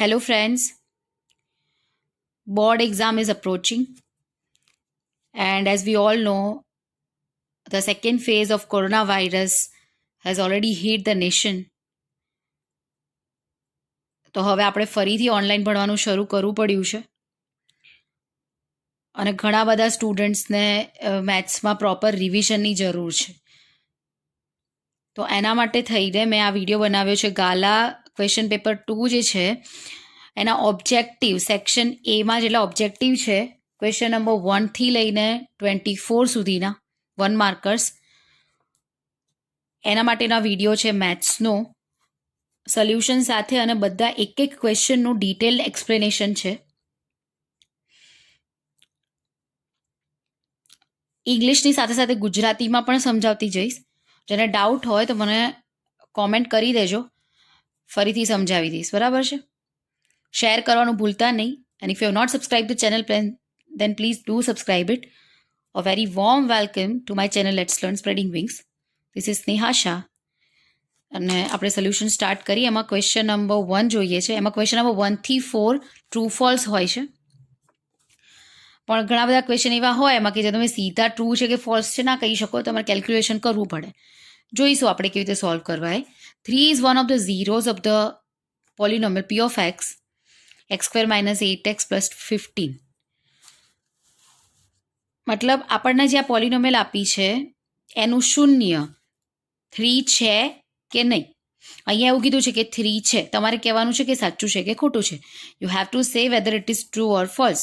Hello, friends. Board exam is approaching, and as we all know, the second phase of coronavirus has already hit the nation. તો હવે આપણે ફરીથી online ભણવાનું શરૂ કરવું પડ્યું છે અને ઘણા બધા સ્ટુડન્ટ્સને મેથ્સમાં પ્રોપર રિવિઝનની જરૂર છે. તો એના માટે થઈને મેં આ વિડીયો બનાવ્યો છે. ગાલા ક્વેશ્ચન પેપર 2 જે છે એના ઓબ્જેક્ટિવ સેક્શન એમાં જેટલા ઓબ્જેક્ટિવ છે ક્વેશ્ચન નંબર 1થી લઈને 24 સુધીના 1 માર્કર્સ, એના માટેના વિડીયો છે મેથ્સનો સોલ્યુશન સાથે, અને બધા એક એક ક્વેશ્ચનનું ડિટેલ એક્સપ્લેનેશન છે. ઇંગ્લિશની સાથે સાથે ગુજરાતીમાં પણ સમજાવતી જઈશ. જેને ડાઉટ હોય તો મને કોમેન્ટ કરી દેજો, ફરીથી સમજાવી દઈશ. બરાબર છે? શેર કરવાનું ભૂલતા નહીં. And if you have not subscribe the channel then please do subscribe it. A very warm welcome to my channel Let's Learn Spreading Wings. This is Sneha Shah. અને આપણે સોલ્યુશન સ્ટાર્ટ કરીએ. એમાં question number 1 જોઈએ છે. એમાં question number 1 થી 4 true false હોય છે, પણ ઘણા બધા ક્વેશ્ચન એવા હોય એમાં કે જે તમે સીધા ટ્રુ છે કે ફોલ્સ છે ના કહી શકો, તમારે કેલ્ક્યુલેશન કરવું પડે. જોઈશું આપણે કેવી રીતે સોલ્વ કરવા. 3 is one of the zeros of the polynomial p of x square minus 8x plus 15. મતલબ આપણને જે આ પોલિનોમિયલ આપી છે એનું શૂન્ય 3 છે કે નહીં. અહીંયા એવું કીધું છે કે 3 છે. તમારે કહેવાનું છે કે સાચું છે કે ખોટું છે. You have to say weather it is true or false.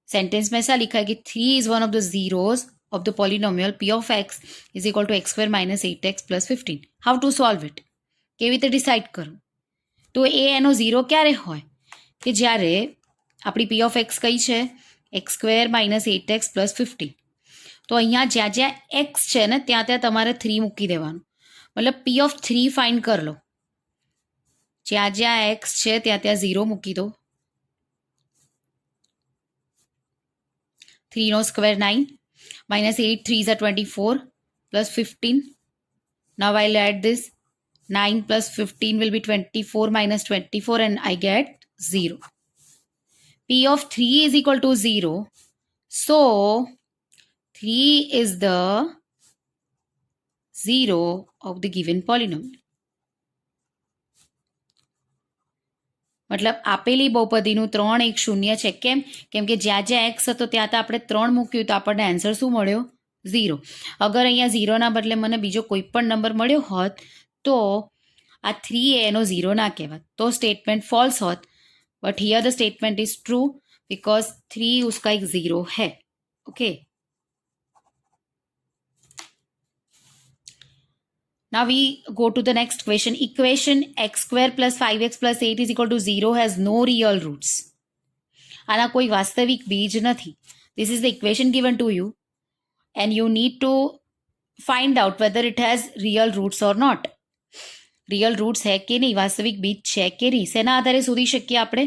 Sentence में ऐसा लिखा है कि 3 is one of the zeros of the polynomial p of x is equal to x square minus 8x plus 15. How to solve it? કેવી રીતે decide કરવું? તો એનો ઝીરો ક્યારે હોય? કે જ્યારે આપણી p of x કઈ છે? x square minus 8x plus 15. તો અહીંયા જ્યાં જ્યાં x છે ને ત્યાં ત્યાં તમારે 3 મૂકી દેવાનું. મતલબ p of 3 ફાઇન્ડ કરી લો. જ્યાં જ્યાં x છે ત્યાં ત્યાં 0 મૂકી દો. 3 no square 9 minus 8 3s are 24 plus 15. Now I'll add this. 9 plus 15 will be 24 minus 24 and I get 0. P of 3 is equal to 0. So 3 is the zero of the given polynomial. મતલબ આપેલી બહુપદીનું 3 1 0 છે. કેમ કે જ્યાં જ્યાં એક્સ હતો ત્યાં ત્યાં આપણે 3 મૂક્યું તો આપણને આન્સર શું મળ્યો? 0. અગર અહીંયા 0ના બદલે મને બીજો કોઈ પણ નંબર મળ્યો હોત તો આ 3 એનો 0 ના કહેવાત, તો સ્ટેટમેન્ટ ફોલ્સ હોત. But here the statement is true because 3 उसका एक 0 है. Okay, now we go to the next question. Equation x square plus 5x plus 8 is equal to 0 has no real roots. આના કોઈ વાસ્તવિક બીજ નથી. This is the equation given to you and you need to find out whether it has real roots or not. Real roots है કે નહીં, વાસ્તવિક બીજ છે કે નહીં, શેના આધારે શોધી શકીએ આપણે?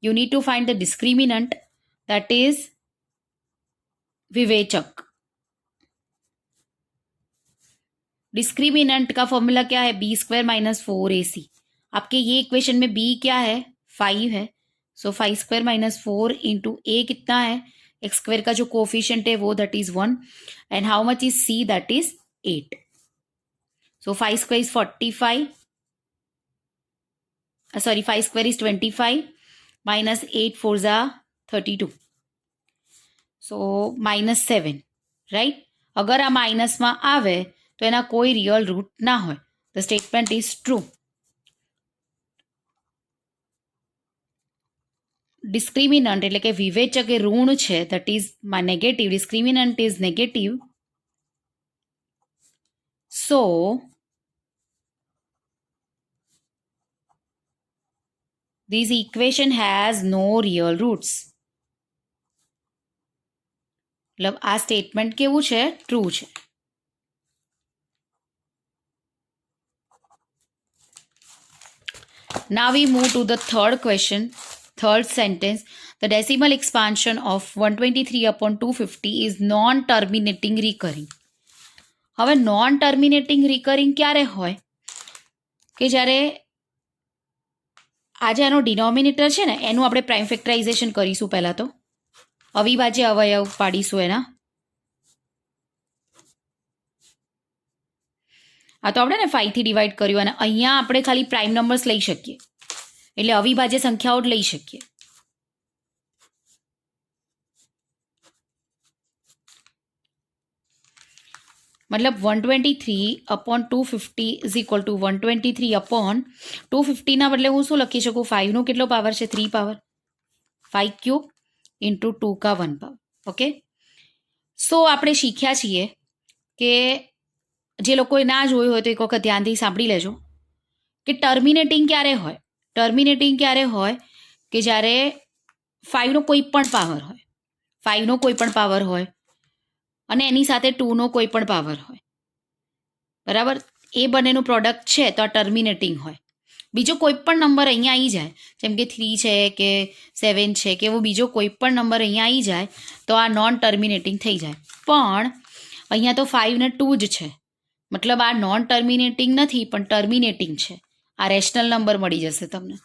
You need to find the discriminant, that is विवेचक. डिस्क्रिमिनेंट का फॉर्मूला क्या है? B square minus 4ac. आपके ये इक्वेशन में बी क्या है? 5 है. So 5 square minus 4 into a कितना है? एक्स स्क्वायर का जो कोफिशिएंट है वो that is 1 and how much is c? That is 8. So 5 square is 45, sorry 5 square is 25 minus 8 4s are 32. So minus 7, right? अगर आ माइनस में आवे तो एना कोई रियल रूट ना हो. The statement is true. Discriminant એટલે કે વિવેચક એ ઋણ છે, that is my negative. Discriminant is negative. So this equation has no real roots. मतलब આ સ્ટેટમેન્ટ કેવું છે? ટ્રુ છે. Now we move to the third question, third sentence. The decimal expansion of 123 upon 250 is non-terminating recurring. હવે non-terminating recurring ક્યારે હોય? કે જ્યારે આ જે આનો ડિનોમિનેટર છે ને એનું આપણે પ્રાઇમ ફેક્ટરાઇઝેશન કરીશું. પહેલાં તો અવિભાજ્ય અવયવ પાડીશું એના. આ તો આપણે ને 5 થી ડિવાઈડ કર્યું અને અહીંયા આપણે ખાલી પ્રાઇમ નંબર્સ લઈ શકીએ, એટલે અવિભાજ્ય સંખ્યાઓ જ લઈ શકીએ. मतलब 123/250 इज इक्वल टू 123/250 ના બદલે હું શું લખી શકું? 5 નો કેટલો પાવર છે? 3 પાવર. 5 ક્યુબ ઇન્ટુ 2 का 1 પાવર. ઓકે, સો આપણે શીખ્યા છીએ કે જે લોકોએ ના જોયું હોય તો એક વખત ધ્યાનથી સાંભળી લેજો કે ટર્મિનેટિંગ ક્યારે હોય. ટર્મિનેટિંગ ક્યારે હોય કે જ્યારે 5નો કોઈ પણ પાવર હોય, 5નો કોઈ પણ પાવર હોય અને એની સાથે 2નો કોઈ પણ પાવર હોય, બરાબર? એ બંનેનું પ્રોડક્ટ છે તો આ ટર્મિનેટિંગ હોય. બીજો કોઈ પણ નંબર અહીંયા આવી જાય, જેમ કે 3 છે કે 7 છે કે એવો બીજો કોઈ પણ નંબર અહીંયા આવી જાય તો આ નોન ટર્મિનેટિંગ થઈ જાય. પણ અહીંયા તો 5 ને 2 જ છે, મતલબ આ નોન ટર્મિનેટિંગ નથી પણ ટર્મિનેટિંગ છે. આ રેશનલ નંબર મળી જશે તમને.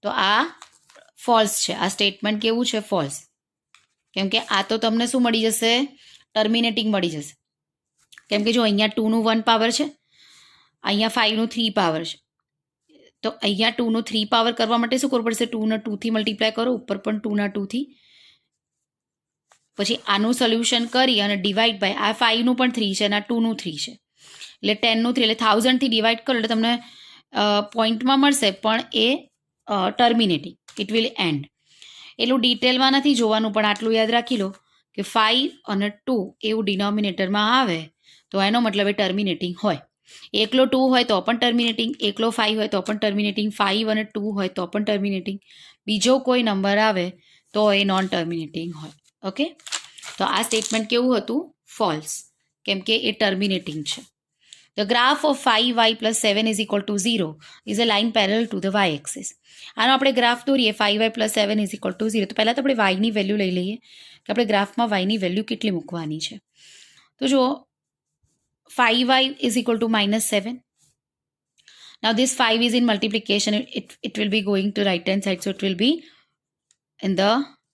તો આ ફોલ્સ છે. આ સ્ટેટમેન્ટ કેવું છે? ફોલ્સ. કેમ કે આ તો તમને શું મળી જશે? ટર્મિનેટિંગ મળી જશે. કેમ કે જો અહીંયા 2નું 1 પાવર છે, અહીંયા 5નું 3 પાવર છે. તો અહીંયા 2નું 3 પાવર કરવા માટે શું કરવું પડશે? 2ને 2થી મલ્ટીપ્લાય કરો, ઉપર પણ 2ના 2થી, પછી આનું સોલ્યુશન કરી અને ડિવાઈડ બાય આ 5નું પણ 3 છે અને આ 2નું 3 છે, એટલે 10નું 3 એટલે 1000થી ડિવાઈડ કરો એટલે તમને પોઈન્ટમાં મળશે, પણ એ ટર્મિનેટિંગ, ઇટ વિલ એન્ડ. એટલું ડિટેલમાં નથી જોવાનું, પણ આટલું યાદ રાખી લો કે 5 અને 2 એવું ડિનોમિનેટરમાં આવે તો એનો મતલબ એ ટર્મિનેટિંગ હોય. એકલો 2 હોય તો પણ ટર્મિનેટિંગ, એકલો 5 હોય તો પણ ટર્મિનેટિંગ, 5 અને 2 હોય તો પણ ટર્મિનેટિંગ, બીજો કોઈ નંબર આવે તો એ નોન ટર્મિનેટિંગ હોય. ઓકે, તો આ સ્ટેટમેન્ટ કેવું હતું? ફોલ્સ, કેમ કે એ ટર્મિનેટિંગ છે. The graph of 5y plus 7 is equal to 0 is a line parallel to the y-axis. આનો આપણે ગ્રાફ દોરીએ 5y plus 7 is equal to 0. તો પહેલાં તો આપણે વાયની વેલ્યુ લઈ લઈએ કે આપણે ગ્રાફમાં વાયની વેલ્યુ કેટલી મૂકવાની છે. તો જુઓ 5y is equal to -7. Now this 5 is in multiplication. It will be going to right hand side. So it will be in the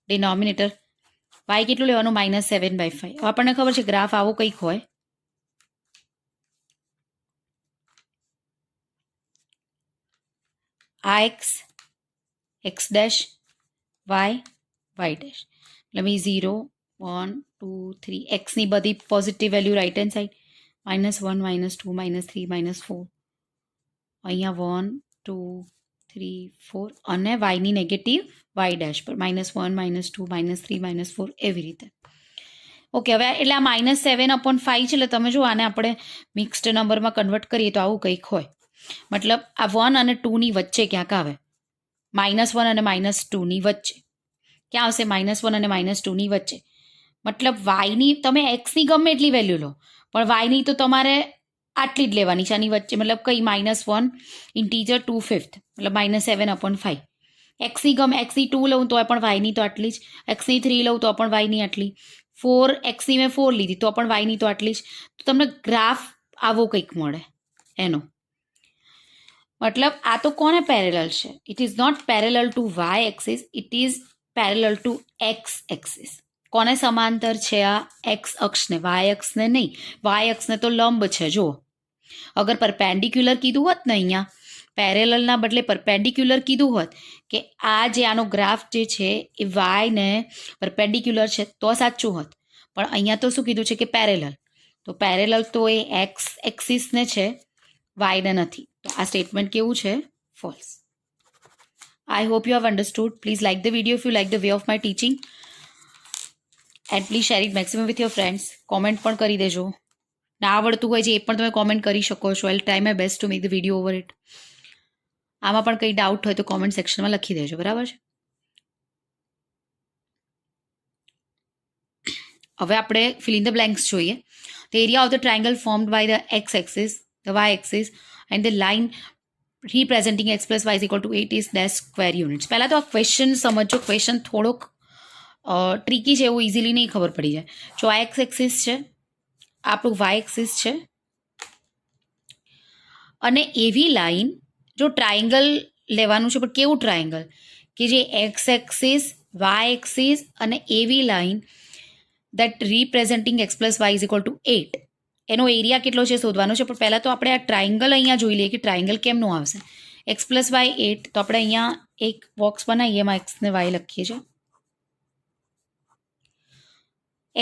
denominator. y કેટલું લેવાનું? -7/5. આપણને ખબર છે ગ્રાફ આવો કંઈક હોય. x, x dash, y, y dash. એટલે મી 0, 1, 2, 3. એક્સની બધી positive value right hand side, -1, -2, -3, -4. અહીંયા 1, 2, 3, 4 અને વાયની નેગેટિવ વાય ડેશ પર -1, -2, -3, -4 એવી રીતે. ઓકે, હવે એટલે આ -7/5 છે. એટલે તમે જો આને આપણે મિક્સ્ડ નંબરમાં કન્વર્ટ કરીએ તો આવું કંઈક હોય. મતલબ આ 1 અને 2ની વચ્ચે ક્યાંક આવે, -1 અને -2ની વચ્ચે ક્યાં આવશે? -1 અને -2ની વચ્ચે. મતલબ વાયની તમે એક્સની ગમે એટલી વેલ્યુ લો, પણ વાયની તો તમારે આટલી જ લેવાની છે આની વચ્ચે. મતલબ કઈ -1 ઇન્ટીજર 2/5 મતલબ -7/5. એક્સની ગમે એક્સની 2 લઉં તો પણ વાયની તો આટલી જ, એક્સની 3 લઉં તો પણ વાયની આટલી, 4 એક્સની મેં 4 લીધી તો પણ વાયની તો આટલી જ. તો તમને ગ્રાફ આવો કંઈક મળે એનો મતલબ આ તો કોને પેરેલલ છે? It is not parallel to y axis, it is parallel to x axis. કોને સમાંતર છે? આ એક્સ અક્ષને, વાય અક્ષને નહીં. વાય અક્ષને તો લંબ છે. જુઓ, અગર પરપેન્ડિક્યુલર કીધું હોત ને, અહીંયા પેરેલલના બદલે પરપેન્ડિક્યુલર કીધું હોત કે આ જે આનો ગ્રાફ જે છે એ વાયને પરપેન્ડિક્યુલર છે તો સાચું હોત, પણ અહીંયા તો શું કીધું છે કે પેરેલલ. તો પેરેલલ તો એ એક્સ એક્સિસને છે, વાયને નથી. તો આ સ્ટેટમેન્ટ કેવું છે? False. I hope you have understood. Please like the video if you like the way of my teaching and please share it maximum with your friends. Comment પણ કરી દેજો. ના આવડતું હોય છે એ પણ તમે કોમેન્ટ કરી શકો છો. આઈ try my best to make the video over it. આમાં પણ કંઈ ડાઉટ હોય તો કોમેન્ટ સેક્શનમાં લખી દેજો, બરાબર છે? હવે આપણે ફિલ ઇન ધ બ્લેન્ક્સ જોઈએ. The area of the triangle formed by the x axis, the y axis and the line representing x plus y is equal to 8 is dash square units. પહેલાં તો આ question સમજો. Question થોડોક tricky છે, એવું easily નહીં ખબર પડી જાય. જો આ એક્સ એક્સિસ છે, આપણું વાય એક્સિસ છે, અને એવી લાઈન જો ટ્રાયંગલ લેવાનું છે, પણ કેવું ટ્રાયેંગલ કે જે એક્સ એક્સિસ, વાય એક્સિસ અને એવી line that representing x plus y is equal to 8 એનો એરિયા કેટલો છે શોધવાનો છે. પણ પહેલાં તો આપણે આ ટ્રાયેંગલ અહીંયા જોઈ લઈએ કે ટ્રાયેંગલ કેમનું આવશે. એક્સ પ્લસ વાય 8, તો આપણે અહીંયા એક બોક્સ બનાવીએ, એમાં એક્સ ને વાય લખીએ છીએ.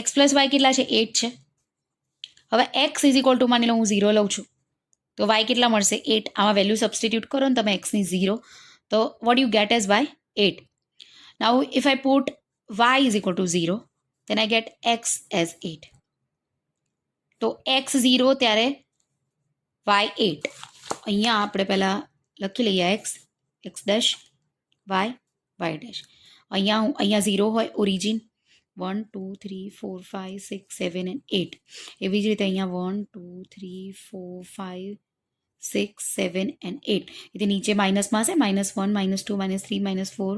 એક્સ પ્લસ વાય કેટલા છે? 8 છે. હવે એક્સ ઇઝ ઇક્વલ ટુ માની લો હું 0 લઉં છું, તો વાય કેટલા મળશે? 8. આમાં વેલ્યુ સબસ્ટિટ્યુટ કરો ને તમે એક્સની 0, તો what you get as y? 8. Now if I put y is equal to 0, then I get x as 8. તો x 0 ત્યારે y 8. અહીંયા આપણે પહેલાં લખી લઈએ x ડેશ y ડેશ. અહીંયા 0 હોય ઓરિજિન, 1 2 3 4 5 6 7 and 8. એવી જ રીતે અહીંયા 1 2 3 4 5 6 7 and 8. એટલે નીચે માઇનસમાં હશે, -1 -2 -3 -4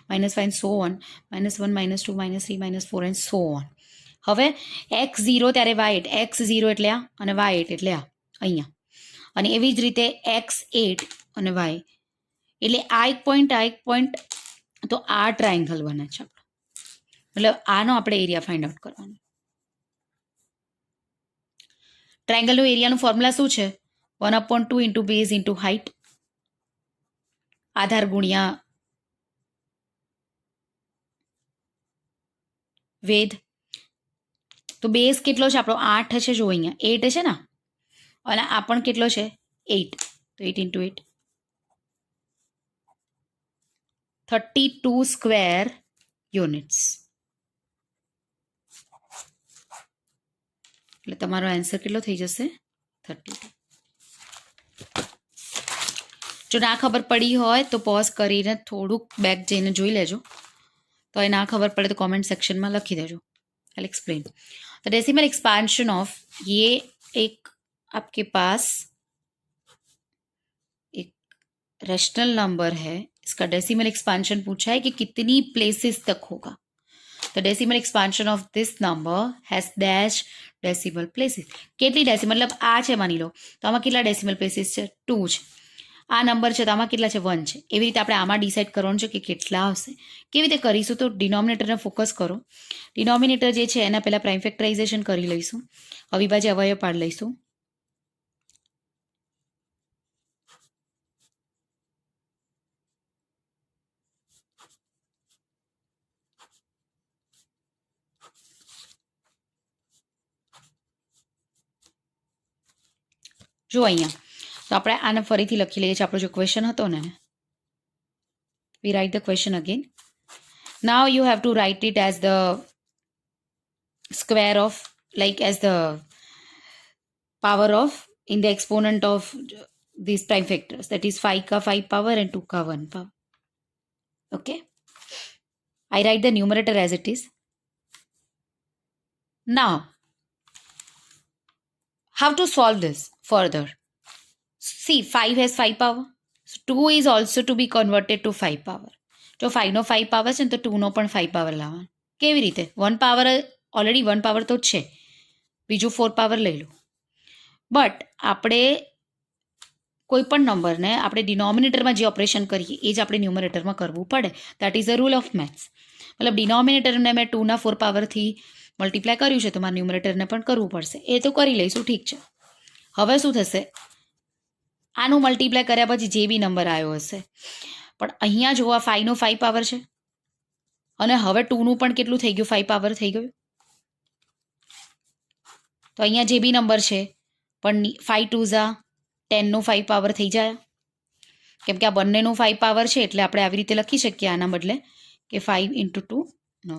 -5 and so on, -1 -2 -3 -4 and so on. હવે x 0 ત્યારે y8, x 0 એટલે આ અને y8 એટલે આ અહીંયા. અને એવી જ રીતે x8 અને y, એટલે આ એક પોઈન્ટ, તો આ ટ્રાયેંગલ બને છે આપણો. મતલબ આનો આપણે એરિયા ફાઇન્ડ આઉટ કરવાનો. ટ્રાયેંગલનો એરિયાનું ફોર્મ્યુલા શું છે? 1/2 ઇન્ટુ બેઝ ઇન્ટુ હાઇટ, આધાર ગુણ્યા વેધ. તો બેઝ કેટલો છે આપણો? 8 છે, જો અહીંયા 8 છે ને, અને આ પણ કેટલો છે? 8. તો 8 ઇન્ટુ 8, 32 સ્ક્વેર યુનિટ્સ. એટલે તમારો આન્સર કેટલો થઈ જશે? 32. જો ના ખબર પડી હોય તો પોઝ કરીને થોડુંક બેક જઈને જોઈ લેજો. તો એ ના ખબર પડે તો કોમેન્ટ સેક્શનમાં લખી દેજો. I explain. The decimal expansion of ये एक आपके पास एक रेशनल नंबर है, इसका डेसिमल एक्सपांशन पूछा है कि कितनी प्लेसेस तक होगा. The decimal expansion of this number has dash decimal places. કેટલી ડેસિમલ, મતલબ આ છે માની લો, તો આમાં કેટલા ડેસિમલ પ્લેસીસ છે? 2 છે. આ નંબર છે તો આમાં કેટલા છે? 1 છે. એવી રીતે આપણે આમાં ડિસાઇડ કરવાનું છે કે કેટલા આવશે. કેવી રીતે કરીશું? તો ડિનોમિનેટરને ફોકસ કરો. ડિનોમિનેટર જે છે એના પહેલાં પ્રાઇમ ફેક્ટરાઇઝેશન કરી લઈશું, અવિભાજ્ય અવયવ પાડી લઈશું. જો અહીંયા તો આપણે આને ફરીથી લખી લઈએ છીએ. આપણો જો ક્વેશ્ચન હતો ને, we write the question again. Now you have to write it as the square of, like as the power of in the exponent of these prime factors, that is 5 ka 5 power and 2 ka 1 power. Okay, I write the numerator as it is. Now how to solve this further? See, 5 has 5 power, so 2 is also to be converted to 5 power. જો 5 નો 5 power છે ને તો 2 નો પણ 5 power લાવવાનો. કેવી રીતે? 1 power already 1 power તો જ છે, બીજું 4 પાવર લઈ લો. બટ આપણે કોઈ પણ નંબરને આપણે ડિનોમિનેટરમાં જે ઓપરેશન કરીએ એ જ આપણે ન્યુમરેટરમાં કરવું પડે. That is the rule of maths. મતલબ ડિનોમિનેટરને મેં 2ના 4 પાવરથી મલ્ટીપ્લાય કર્યું છે, તો મારે ન્યુમરેટરને પણ કરવું પડશે. એ તો કરી લઈશું, ઠીક છે. હવે શું થશે? આનું મલ્ટીપ્લાય કર્યા પછી જે બી નંબર આવ્યો હશે, પણ અહીંયા જો આ 5 નો 5 પાવર છે, અને હવે 2નું પણ કેટલું થઈ ગયું? 5 પાવર થઈ ગયું. તો અહીંયા જે બી નંબર છે પણ 5 2 ઝા 10 નો 5 પાવર થઈ જાય, કેમ કે આ બંનેનું 5 પાવર છે. એટલે આપણે આવી રીતે લખી શકીએ આના બદલે કે 5 ઇન્ટુ 2 નો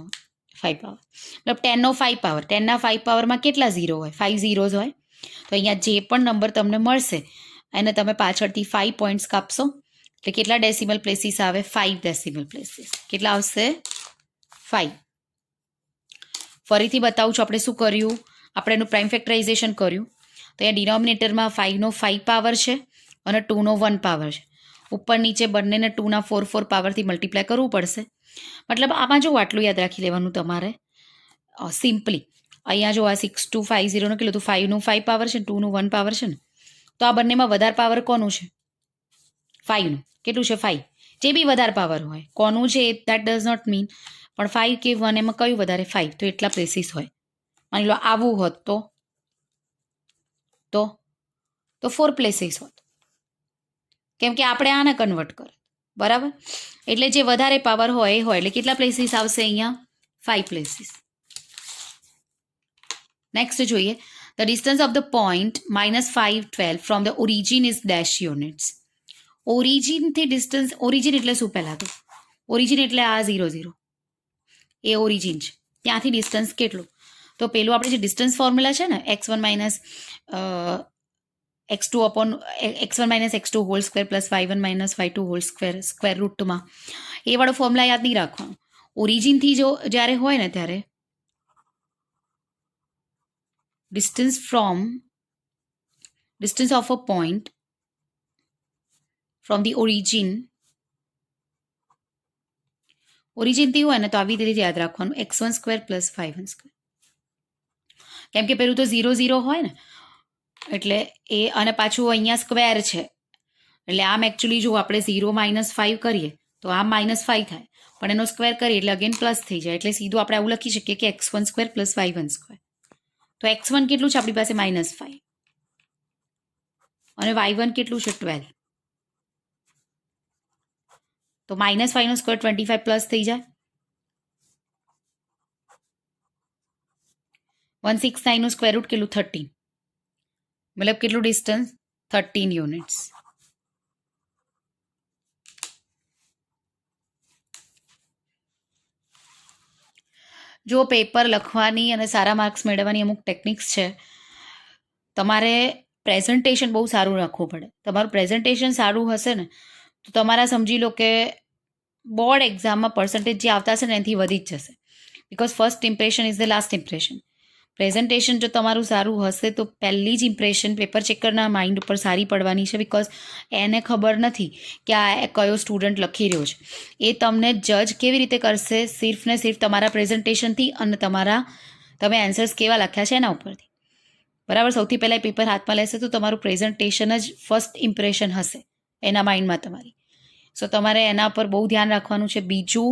5 પાવર, મતલબ 10 નો 5 પાવર. 10ના 5 પાવરમાં કેટલા 0 હોય? 5 ઝીરોઝ હોય. તો અહીંયા જે પણ નંબર તમને મળશે એને તમે પાછળથી 5 પોઈન્ટ્સ કાપશો, એટલે કેટલા ડેસિમલ પ્લેસીસ આવે? 5 ડેસિમલ પ્લેસીસ. કેટલા આવશે? 5. ફરીથી બતાવું છું આપણે શું કર્યું. આપણે એનું પ્રાઇમ ફેક્ટરાઇઝેશન કર્યું. તો અહીંયા ડિનોમિનેટરમાં 5 નો 5 પાવર છે અને 2 નો 1 પાવર છે. ઉપર નીચે બંનેને 2ના 4 પાવરથી મલ્ટીપ્લાય કરવું પડશે. મતલબ આમાં જો આટલું યાદ રાખી લેવાનું તમારે સિમ્પલી. અહીંયા જો આ 6250 નો કેટલું? તો 5 નું 5 પાવર છે, 2 નું 1 પાવર છે ને, તો આ બંનેમાં વધારે પાવર કોનું છે? 5 નું. કેટલું છે 5. જે બી વધારે પાવર હોય, કોનું છે દેટ ડઝ નોટ મીન, પણ 5 કે 1 એમાં કયું વધારે? 5. તો એટલા પ્લેસીસ હોય. માની લો આવું હોત તો 4 પ્લેસીસ હોત, કેમ કે આપણે આને કન્વર્ટ કરે, બરાબર. એટલે જે વધારે પાવર હોય એ હોય એટલે કેટલા પ્લેસીસ આવશે અહીંયા? 5 પ્લેસીસ. નેક્સ્ટ જોઈએ, the distance of the point -5, 12 from the origin is dash units. ઓરિજિનથી ડિસ્ટન્સ, ઓરિજિન એટલે શું? પહેલાં તો ઓરિજિન એટલે આ 0, 0 એ ઓરિજિન છે, ત્યાંથી ડિસ્ટન્સ કેટલું? તો પેલું આપણે જે ડિસ્ટન્સ ફોર્મ્યુલા છે ને, x1 - x2 upon x1 - x2 whole square plus y1 - y2 whole square square રૂટમાં, એ વાળો ફોર્મ્યુલા યાદ નહીં રાખવાનો. ઓરિજિનથી જો જ્યારે હોય ને ત્યારે distance of a point from the ઓરિજિનથી હોય ને તો આવી રીતે યાદ રાખવાનું, x1 square plus y1 square. કેમ કે પેલું તો 0, 0 હોય ને, એટલે એ, અને પાછું અહીંયા સ્ક્વેર છે, એટલે આમ એકચ્યુઅલી જો આપણે 0 - 5 કરીએ તો આમ -5 થાય, પણ એનો સ્ક્વેર કરીએ એટલે અગેન પ્લસ થઈ જાય, એટલે સીધું આપણે આવું લખી શકીએ કે x1 square plus y1 square. તો x1 કેટલું છે આપણી પાસે? -5. અને y1 કેટલું છે? 12. તો -5 નો સ્ક્વેર 25 પ્લસ થઈ જાય. 169 નું સ્ક્વેર રૂટ કેટલું? 13. મતલબ કેટલું ડિસ્ટન્સ? 13 યુનિટ્સ. જો પેપર લખવાની અને સારા માર્ક્સ મેળવવાની અમુક ટેકનિક્સ છે. તમારે પ્રેઝન્ટેશન બહુ સારું રાખવું પડે. તમારું પ્રેઝન્ટેશન સારું હશે ને તો તમારા સમજી લો કે બોર્ડ એક્ઝામમાં પર્સન્ટેજ જે આવતા હશે ને એનાથી વધી જ જશે. Because first impression is the last impression. Presentation જો તમારું સારું હશે તો પહેલી જ ઇમ્પ્રેશન પેપર ચેકરના માઇન્ડ ઉપર સારી પડવાની છે. બિકોઝ એને ખબર નથી કે આ કયો સ્ટુડન્ટ લખી રહ્યો છે. એ તમને જજ કેવી રીતે કરશે? સિર્ફ ને સિર્ફ તમારા પ્રેઝન્ટેશનથી અને તમે આન્સર્સ કેવા લખ્યા છે એના ઉપરથી, બરાબર. સૌથી પહેલાં એ પેપર હાથમાં લેશે તો તમારું પ્રેઝન્ટેશન જ ફર્સ્ટ ઇમ્પ્રેશન હશે એના માઇન્ડમાં તમારી. સો તમારે એના પર બહુ ધ્યાન રાખવાનું છે. બીજું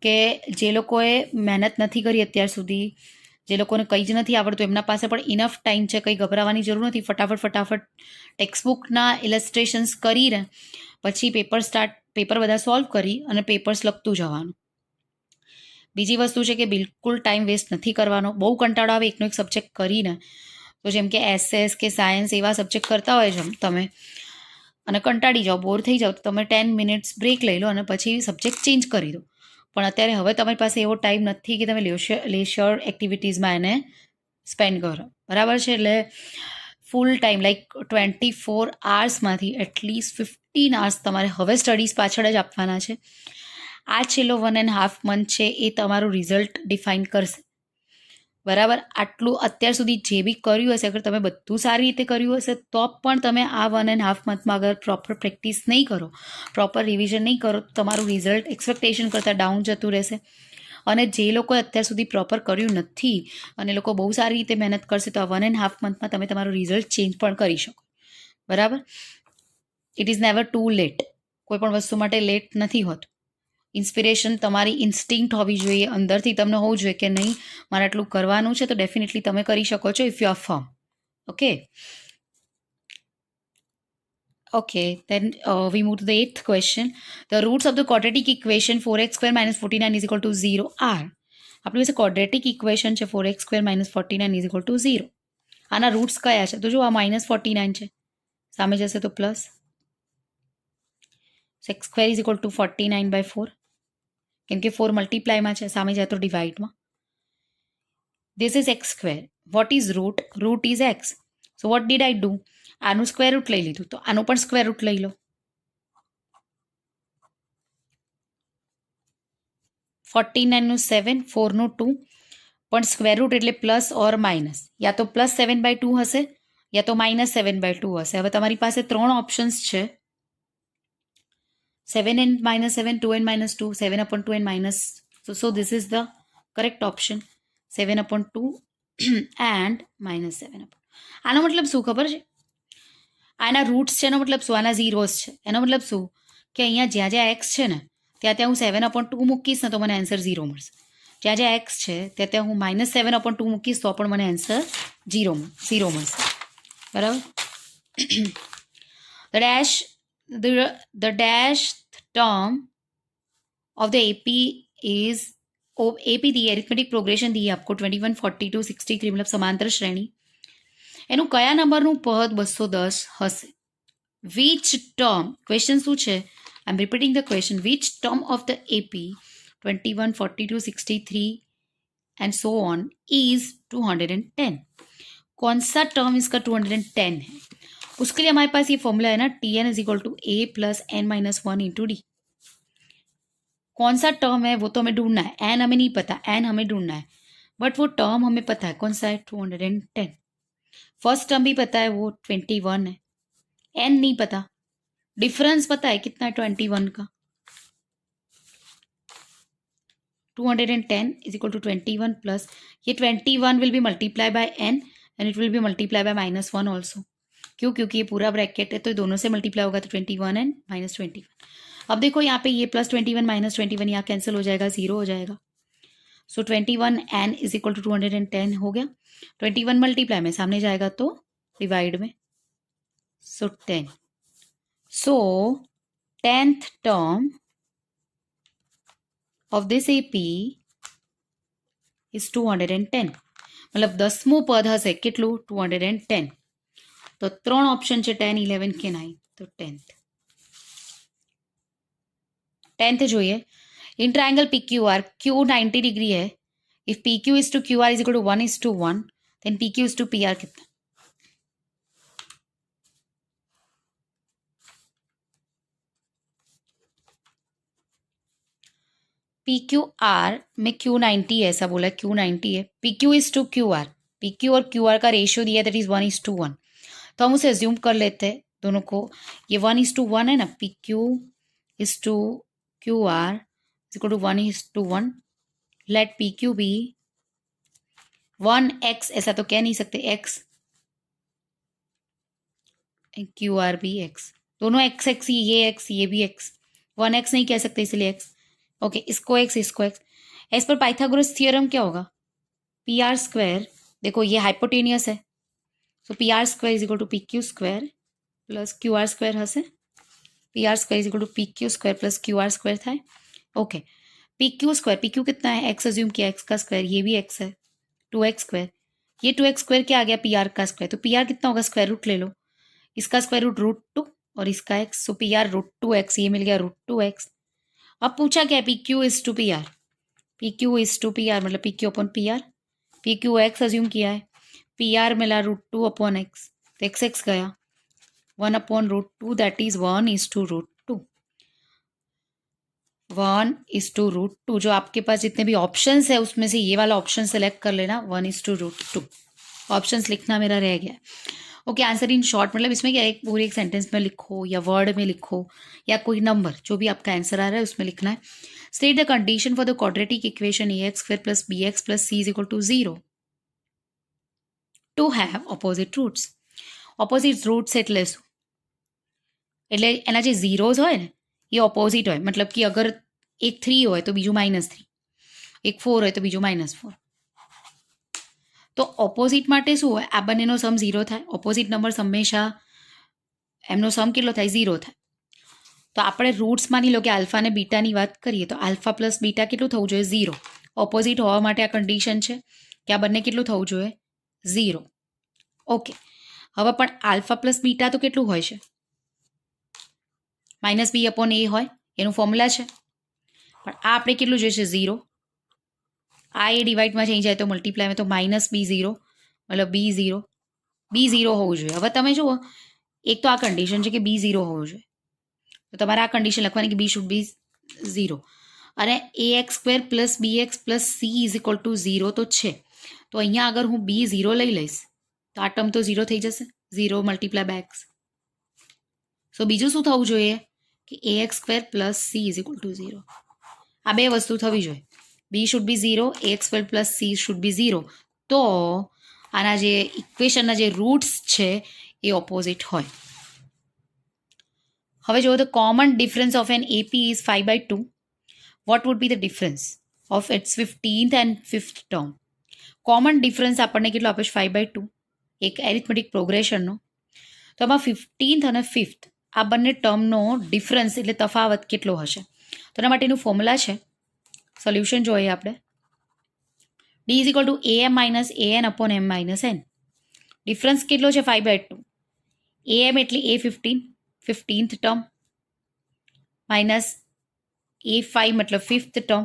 કે જે લોકોએ મહેનત નથી કરી અત્યાર સુધી, જે લોકોને કંઈ જ નથી આવડતું, એમના પાસે પણ ઇનફ ટાઈમ છે, કંઈ ગભરાવાની જરૂર નથી. ફટાફટ ટેક્સ્ટબુકના ઇલસ્ટ્રેશન્સ કરીને પછી પેપર બધા સોલ્વ કરી અને પેપર્સ લખતું જવાનું. બીજી વસ્તુ છે કે બિલકુલ ટાઈમ વેસ્ટ નથી કરવાનો. બહુ કંટાળો આવે એકનો એક સબ્જેક્ટ કરીને, તો જેમ કે એસએસ કે સાયન્સ એવા સબ્જેક્ટ કરતા હોય છે તમે અને કંટાળી જાઓ, બોર થઈ જાઓ, તો તમે 10 મિનિટ્સ બ્રેક લઈ લો અને પછી સબ્જેક્ટ ચેન્જ કરી દો. પણ અત્યારે હવે તમારી પાસે એવો ટાઈમ નથી કે તમે લેશર એક્ટિવિટીઝમાં એને સ્પેન્ડ કરો, બરાબર છે. એટલે full time like 24 hours at least 15 hours તમારે હવે સ્ટડીઝ પાછળ જ આપવાના છે. આ છેલ્લો 1.5 month છે એ તમારું રિઝલ્ટ ડિફાઇન કરશે, બરાબર. આટલું અત્યાર સુધી જે બી કર્યું હશે, અગર તમે બધું સારી રીતે કર્યું હશે તો પણ તમે આ 1.5 monthમાં અગર પ્રોપર પ્રેક્ટિસ નહીં કરો, પ્રોપર રિવિઝન નહીં કરો, તો તમારું રિઝલ્ટ એક્સપેક્ટેશન કરતાં ડાઉન જતું રહેશે. અને જે લોકોએ અત્યાર સુધી પ્રોપર કર્યું નથી અને લોકો બહુ સારી રીતે મહેનત કરશે તો આ 1.5 monthમાં તમે તમારું રિઝલ્ટ ચેન્જ પણ કરી શકો, બરાબર. It is never too late. કોઈ પણ વસ્તુ માટે લેટ નથી હોતું. ઇન્સ્પિરેશન તમારી ઇન્સ્ટિંક્ટ હોવી જોઈએ, અંદરથી તમને હોવું જોઈએ કે નહીં મારે આટલું કરવાનું છે, તો ડેફિનેટલી તમે કરી શકો છો if you are firm. Okay then we move to the 8th question. The roots of the quadratic equation 4x² - 49 is equal to 0 are. આપણી પાસે ક્વોડ્રેટિક ઇક્વેશન છે 4x² - 49 is equal to 0. આના રૂટ્સ કયા છે? તો જો આ -49 છે, સામે જશે તો plus. x² is equal to 49/4, કેમ કે 4 મલ્ટીપ્લાયમાં છે, સામે જાય તો ડિવાઈડમાં. This is x². What is root? Root is x. So what did I do? આનું સ્ક્વેર રૂટ લઈ લીધું, તો આનું પણ સ્ક્વેર રૂટ લઈ લો. 49 નું 7, 4 નું 2, પણ સ્ક્વેર રૂટ એટલે પ્લસ ઓર માઇનસ, યા તો +7/2 હશે યા તો -7/2 હશે. હવે તમારી પાસે 3 ઓપ્શન્સ છે, 7n - 7, 2n - 2, 7/2n minus. So this is the correct option, 7/2 and -7. આનો મતલબ શું ખબર છે? આના રૂટ્સ છે એનો મતલબ શું? આના ઝીરોઝ છે એનો મતલબ શું? કે અહીંયા જ્યાં જ્યાં એક્સ છે ને ત્યાં ત્યાં હું 7/2 મૂકીશ ને તો મને આન્સર 0 મળશે. જ્યાં જ્યાં એક્સ છે ત્યાં ત્યાં હું -7/2 મૂકીશ તો પણ મને આન્સર 0 મળશે. બરાબર. the dash term of the AP is AP the arithmetic progression the आपको 21, 42, 63 मतलब समांतर श्रेणी. એનું કયા નંબરનું પદ 210 હશે? વિચ ટર્મ, ક્વેશ્ચન શું છે? I am repeating the question. Which term of the AP 21, 42, 63 and so on is 210? कौन सा टर्म इसका 210 है? उसके लिए हमारे पास ये फॉर्मूला है ना, Tn is equal to A plus n-1 into d. कौन सा टर्म है वो तो हमें ढूंढना है. एन हमें नहीं पता, एन हमें ढूंढना है, बट वो टर्म हमें पता है. कौन सा है? 210. फर्स्ट टर्म भी पता है, वो 21 है. एन नहीं पता, डिफरेंस पता है कितना है 21 का. 210 इज इक्वल टू 21 प्लस ये 21 will be multiply by n and it will be multiply by -1 also. क्यों? क्योंकि ये पूरा ब्रैकेट है तो दोनों से मल्टीप्लाई होगा तो 21 एंड -21. अब देखो यहाँ पे ये +21 -21 यहाँ कैंसिल हो जाएगा, 0 हो जाएगा. सो 21 एन इज इक्वल टू 210 हो गया. 21 मल्टीप्लाई में सामने जाएगा तो डिवाइड में, सो 10. सो 10th term of this AP is 210. मतलब 10मुं पद हશે કેટલું? 210. तो 3 ऑप्शन છે, 10, 11 કે 9. तो 10th જોઈએ. In triangle PQR, Q 90 degree है. If PQ is to QR is equal to 1:1, then PQ is to PR कितना? PQR में Q90 है, ऐसा बोला Q90 है. PQ is to QR, PQ और QR का रेशियो दिया दैट इज 1:1. तो हम उसे एज्यूम कर लेते हैं दोनों को. ये 1:1 है ना, PQ is to QR is equal to 1:1. Let PQ be 1x, ऐसा तो कह नहीं सकते, x QR भी x, दोनों x ही, ये x ये भी x. 1x नहीं कह सकते इसलिए x. ओके, इसको x इसको x. As per Pythagoras theorem क्या होगा? PR स्क्वायर, देखो ये हाइपोटेनियस है, so PR square is equal to PQ square plus QR square हसे. PR square is equal to PQ square plus QR square था. Okay, PQ square, PQ कितना है? x assume किया, x का square, ये भी x है, 2x स्क्वायर. ये 2x स्क्वायर क्या आ गया? PR का स्क्वायर. तो PR कितना होगा? स्क्वायर रूट ले लो, इसका स्क्वायर रूट √2 और इसका x, सो PR √2x, ये मिल गया √2x. अब पूछा क्या है? PQ is to PR, PQ is to PR मतलब PQ upon PR. PQ x assume किया है, PR मिला √2 अपॉन x, तो x गया 1/√2, दैट इज 1:√2. 1:√2. जो आपके पास जितने भी ऑप्शंस है उसमें से ये वाला ऑप्शन सेलेक्ट कर लेना, 1:√2. ऑप्शंस लिखना मेरा रह गया. ओके, आंसर इन शॉर्ट मतलब इसमें क्या है, एक पूरे एक सेंटेंस में लिखो या वर्ड में लिखो या कोई नंबर, जो भी आपका आंसर आ रहा है उसमें लिखना है. State the condition for the quadratic equation AX² + BX + C is equal to 0 to have opposite roots. Opposite roots એટલે શું? એટલે એના જે ઝીરોઝ હોય ને એ ઓપોઝિટ હોય, मतलब कि अगर एक 3 હોય તો બીજું -3, એક 4 હોય તો બીજું -4. તો ઓપોઝિટ માટે શું હોય? આ બંનેનો સમ 0 થાય. ઓપોઝિટ નંબર્સ હંમેશા એમનો સમ કેટલો થાય? 0 થાય. તો આપણે રૂટ્સ માની લો કે આલ્ફા અને બીટાની વાત કરીએ તો આલ્ફા પ્લસ બીટા કેટલું થવું જોઈએ? 0. ઓપોઝિટ હોવા માટે આ કન્ડિશન છે કે આ બંને કેટલું થવું જોઈએ? 0. ઓકે, હવે પણ આલ્ફા પ્લસ બીટા તો કેટલું હોય છે? -b/a હોય, એનું ફોર્મ્યુલા છે. પણ આ આપણે કેટલું જોઈશે? 0. આ એ ડિવાઇડમાં જઈ જાય તો મલ્ટીપ્લાય में तो -b0 मतलब b0 હોવું જોઈએ. હવે તમે જુઓ, એક તો આ કન્ડિશન છે કે b0 હોવું જોઈએ, તો તમારે આ કન્ડિશન લખવાની કે b શુડ બી 0 અને AX² + BX + C is equal to 0 તો છે. તો અહીંયા અગર હું b0 લઈ લઈશ તો આ ટર્મ તો 0 થઈ જશે, 0 × x. સો બીજું શું થવું જોઈએ કે AX² + C is equal to 0. આ બે વસ્તુ થવી જોઈએ. b should be 0, AX² + C should be 0. તો આના જે ઇક્વેશનના જે રૂટ્સ છે એ ઓપોઝિટ હોય. હવે જો the common difference of an AP is 5/2. What would be the difference of its 15th and 5th term? Common difference આપણને કેટલો આપે છે? 5/2, એક એરિથમેટિક પ્રોગ્રેશનનો. તો આમાં 15th અને 5th આ બંને ટર્મનો ડિફરન્સ એટલે તફાવત કેટલો હશે? તો એના માટેનું ફોર્મ્યુલા છે, સોલ્યુશન જોઈએ આપણે. D is equal two AM minus AN upon M minus N. Difference કેટલો છે? 5/2. AM એટલે A15, 15th term, minus A5 મતલબ 5th ટર્મ,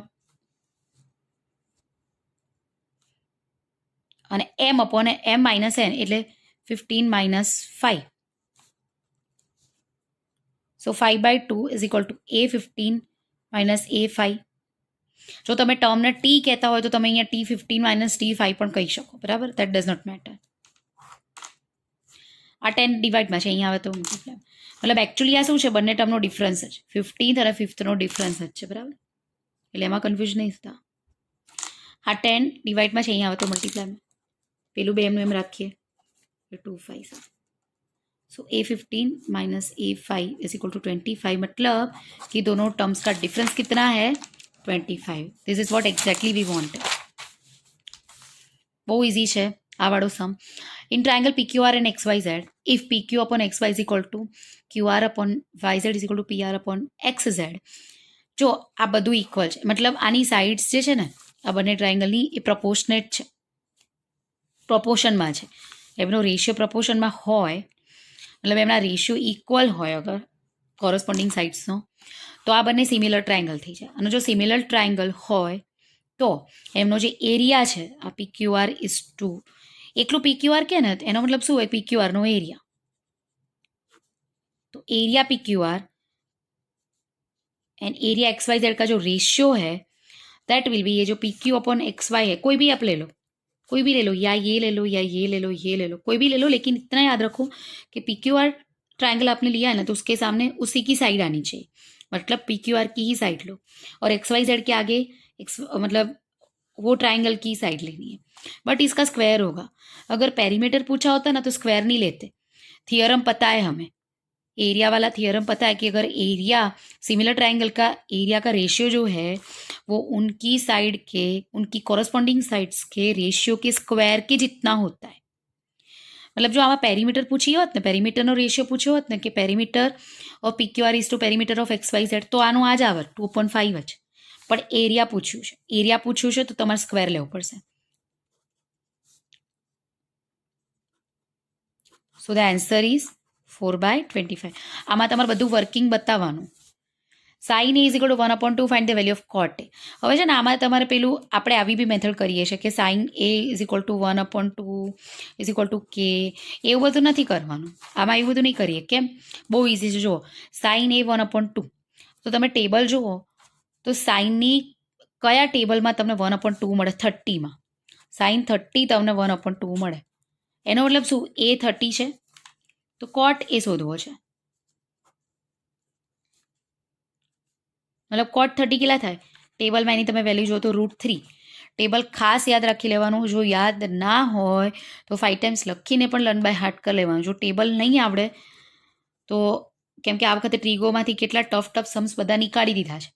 અને M upon M minus N એટલે 15 minus 5. So 5/2 is equal two A15 minus A5. જો તમે ટર્મને T કહેતા હોય તો તમે અહીંયા T15 માઇનસ T5 પણ કહી શકો, બરાબર? That does not matter. આ 10 ડિવાઇડમાં છે, અહીંયા આવે તો મતલબ એકચ્યુઅલી આ શું છે? બંને ટર્મનો ડિફરન્સ જ 15th અને 5thનો ડિફરન્સ જ છે, બરાબર? એટલે એમાં કન્ફ્યુઝ નહીં થતા. આ 10 ડિવાઇડમાં છે, અહીંયા આવે તો મલ્ટીપ્લાયમાં પેલું બે એમનું એમ રાખીએ 2 5. So A15 minus A5 is equal to 25. मतलब कि दोनों टर्म्स का डिफरेंस कितना है? 25. This is what exactly we want. बहुत ईजी है आ वाड़ो sum. In triangle PQR and XYZ, if PQ upon XY is equal to QR upon YZ is equal to PR upon XZ. जो आ बधु equal है, मतलब आनी साइड्स जे छे ने आ बने ट्रायंगलनी ए प्रपोर्शनेट छे, प्रपोर्शनमां छे, एमनो रेशियो प्रपोर्शनमां होय, मतलब एमना रेशियो इक्वल होय अगर कोरस्पोंडिंग साइड्सनो, तो आ बने सिमिलर ट्रायंगल थी जाए. અને જો સિમિલર ટ્રાયંગલ હોય તો એમનો જે એરિયા છે આ PQR ઇઝ ટુ, એકલું PQR કે ને એનો મતલબ શું હોય? PQR નો એરિયા. तो area PQR and area XYZ का जो रेशियो है दैट विल बी, ये जो PQ अपॉन XY है, कोई भी आप ले लो, कोई भी ले लो, या ये ले लो, या ये ले लो, ये ले लो, कोई भी ले लो, लेकिन इतना याद रखो कि PQR ट्रायंगल आपने लिया है ना, तो उसके सामने उसी की साइड आनी चाहिए, मतलब PQR की ही साइड लो, और XYZ के आगे मतलब वो ट्रायंगल की साइड लेनी है. बट इसका स्क्वायर होगा. अगर पेरीमीटर पूछा होता ना तो स्क्वायर नहीं लेते. थियरम पता है हमें, एरिया वाला थियरम पता है कि अगर एरिया सिमिलर ट्रायंगल का एरिया का रेशियो जो है वो उनकी साइड के, उनकी कोरस्पोंडिंग साइड्स के रेशियो के स्क्वायर के जितना होता है. मतलब जो आमा पेरीमीटर पूछी होत ने, पेरीमीटरनो रेशियो पूछ्यो होत ने कि perimeter of PQR is to perimeter of XYZ, तो आनो आ ज आवे 2.5 ज. पण एरिया पूछ्યું છે, एरिया पूछ्યું છે તો તમારે સ્ક્વેર લેવો પડશે. So the answer is 4/25. આમાં તમારે બધું વર્કિંગ બતાવવાનું. Sine A is equal to 1/2 find the value of cot A. હવે છે ને આમાં તમારે પેલું આપણે આવી બી મેથડ કરીએ છીએ કે sign A is equal to 1/2 is equal two કે, એવું બધું નથી કરવાનું. આમાં એવું બધું નહીં કરીએ. કેમ? બહુ ઇઝી છે. જુઓ, સાઇન એ 1/2, તો તમે ટેબલ જુઓ તો સાઇનની કયા ટેબલમાં તમને 1/2 મળે? 30માં. સાઇન 30 તમને 1/2 મળે. એનો મતલબ શું? એ 30 છે તો કોટ એ શોધવો છે. मतलब कॉट 30 કેટલા થાય? ટેબલમાં એની તમે વેલ્યુ જો તો √3. ટેબલ ખાસ યાદ રાખી લેવાનું. જો યાદ ના હોય તો 5 ટાઈમ્સ લખીને પણ લર્ન બાય હાર્ટ કરી લેવાનું. જો ટેબલ નહીં આવડે તો, કેમ કે આ વખતે ટ્રીગોમાંથી કેટલા ટફ सम्स બધા નીકાળી દીધા છે,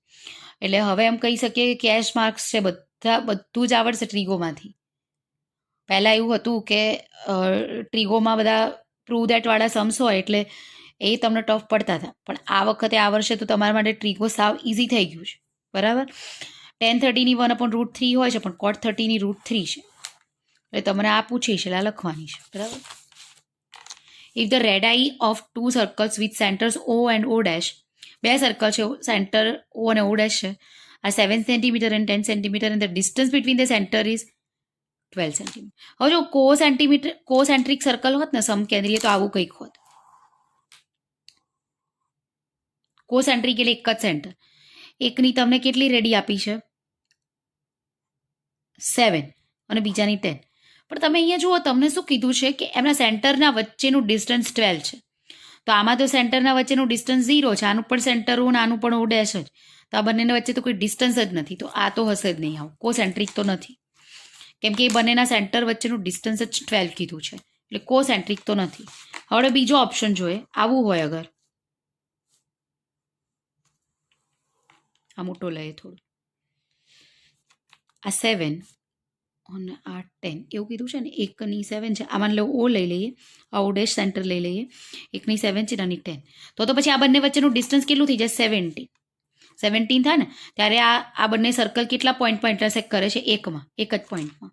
એટલે હવે એમ કહી શકીએ કે કેશ માર્ક્સ છે, બધું જ આવડશે ટ્રીગોમાંથી. પહેલાં એવું હતું કે ટ્રીગોમાં બધા પ્રૂવ દેટ વાળા सम्स હોય એટલે એ તમને ટફ પડતા હતા, પણ આ વખતે આ વર્ષે તો તમારા માટે ટ્રીગો સાવ ઇઝી થઈ ગયું છે, બરાબર? tan 30ની 1/√3 હોય છે, પણ cot 30ની √3 છે, એટલે તમને આ પૂછી છે એટલે આ લખવાની છે, બરાબર? If the radii of 2 circles with centres O and O dash, બે સર્કલ છે, સેન્ટર O અને O ડેશ છે, આ 7 centimetre and 10 centimetre and the distance between the centre is 12 centimetre. હવે જો કોસેન્ટ્રિક સર્કલ હોત ને સમકેન્દ્રીય, તો આવું કંઈક હોત. કોસેન્ટ્રિક એટલે એક જ સેન્ટર. એકની તમને કેટલી રેડી આપી છે? 7 અને બીજાની 10. પણ તમે અહીંયા જુઓ, તમને શું કીધું છે કે એમના સેન્ટરના વચ્ચેનું ડિસ્ટન્સ 12 છે. તો આમાં તો સેન્ટરના વચ્ચેનું ડિસ્ટન્સ 0 છે. આનું પણ સેન્ટર O અને આનું પણ O ડેશ જ. તો આ બંનેના વચ્ચે તો કોઈ ડિસ્ટન્સ જ નથી, તો આ તો હશે જ નહીં. આવું કોસેન્ટ્રિક તો નથી, કેમ કે એ બંનેના સેન્ટર વચ્ચેનું ડિસ્ટન્સ જ 12 કીધું છે, એટલે કોસેન્ટ્રિક તો નથી. હવે બીજો ઓપ્શન જોઈએ, આવું હોય અગર, આ મોટો લઈએ થોડું. આ 7 અને આ 10 એવું કીધું છે ને. 1ની 7 છે. આમાં લો ઓ લઈ લઈએ, આ ઓ ડેશ સેન્ટર લઈ લઈએ. 1ની 7 છે, આની 10. તો પછી આ બંને વચ્ચેનું ડિસ્ટન્સ કેટલું થઈ જાય? 17. 17 થાય ને ત્યારે આ બંને સર્કલ કેટલા પોઈન્ટમાં ઇન્ટરસેક્ટ કરે છે? એકમાં, એક જ પોઈન્ટમાં.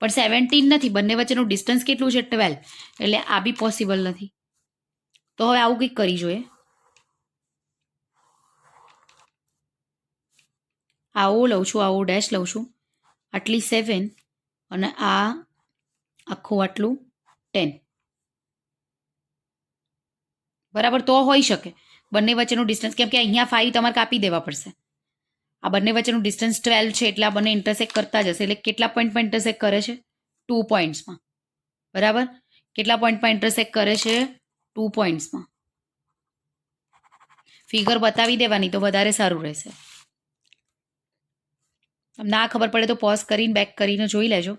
પણ 17 નથી, બંને વચ્ચેનું ડિસ્ટન્સ કેટલું છે? 12. એટલે આ બી પોસિબલ નથી. તો હવે આવું કંઈક કરી જોઈએ. આ ઓ લઉં છું, આ ઓ ડેશ લઉં છું, આટલી 7 અને આ આખું આટલું 10. બરાબર? તો હોઈ શકે બંને વચ્ચેનું ડિસ્ટન્સ, કેમ કે અહીંયા 5 તમારે કાપી દેવા પડશે. આ બંને વચ્ચેનું ડિસ્ટન્સ 12 છે, એટલે આ બંને ઇન્ટરસેક્ટ કરતા જશે. એટલે કેટલા પોઈન્ટમાં ઇન્ટરસેક્ટ કરે છે? 2 પોઈન્ટ્સમાં. બરાબર? કેટલા પોઈન્ટમાં ઇન્ટરસેક્ટ કરે છે? 2 પોઈન્ટ્સમાં. ફિગર બતાવી દેવાની તો વધારે સારું રહેશે. ના ખબર પડે તો પોઝ કરીને બેક કરીને જોઈ લેજો.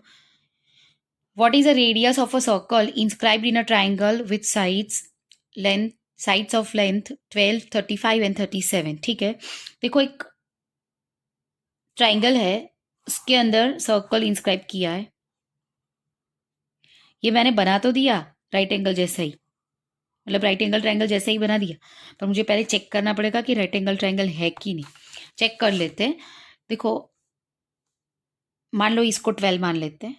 What is the radius of a circle inscribed in a triangle with sides of length 12, 35 and 37. ठीक है, देखो एक ट्राइंगल है, उसके अंदर सर्कल इंस्क्राइब किया है. ये मैंने बना तो दिया राइट एंगल जैसा ही, मतलब राइट एंगल ट्राइंगल जैसा ही बना दिया, पर मुझे पहले चेक करना पड़ेगा कि राइट एंगल ट्राइंगल है कि नहीं. चेक कर लेते हैं. देखो मान लो इसको 12 मान लेते हैं,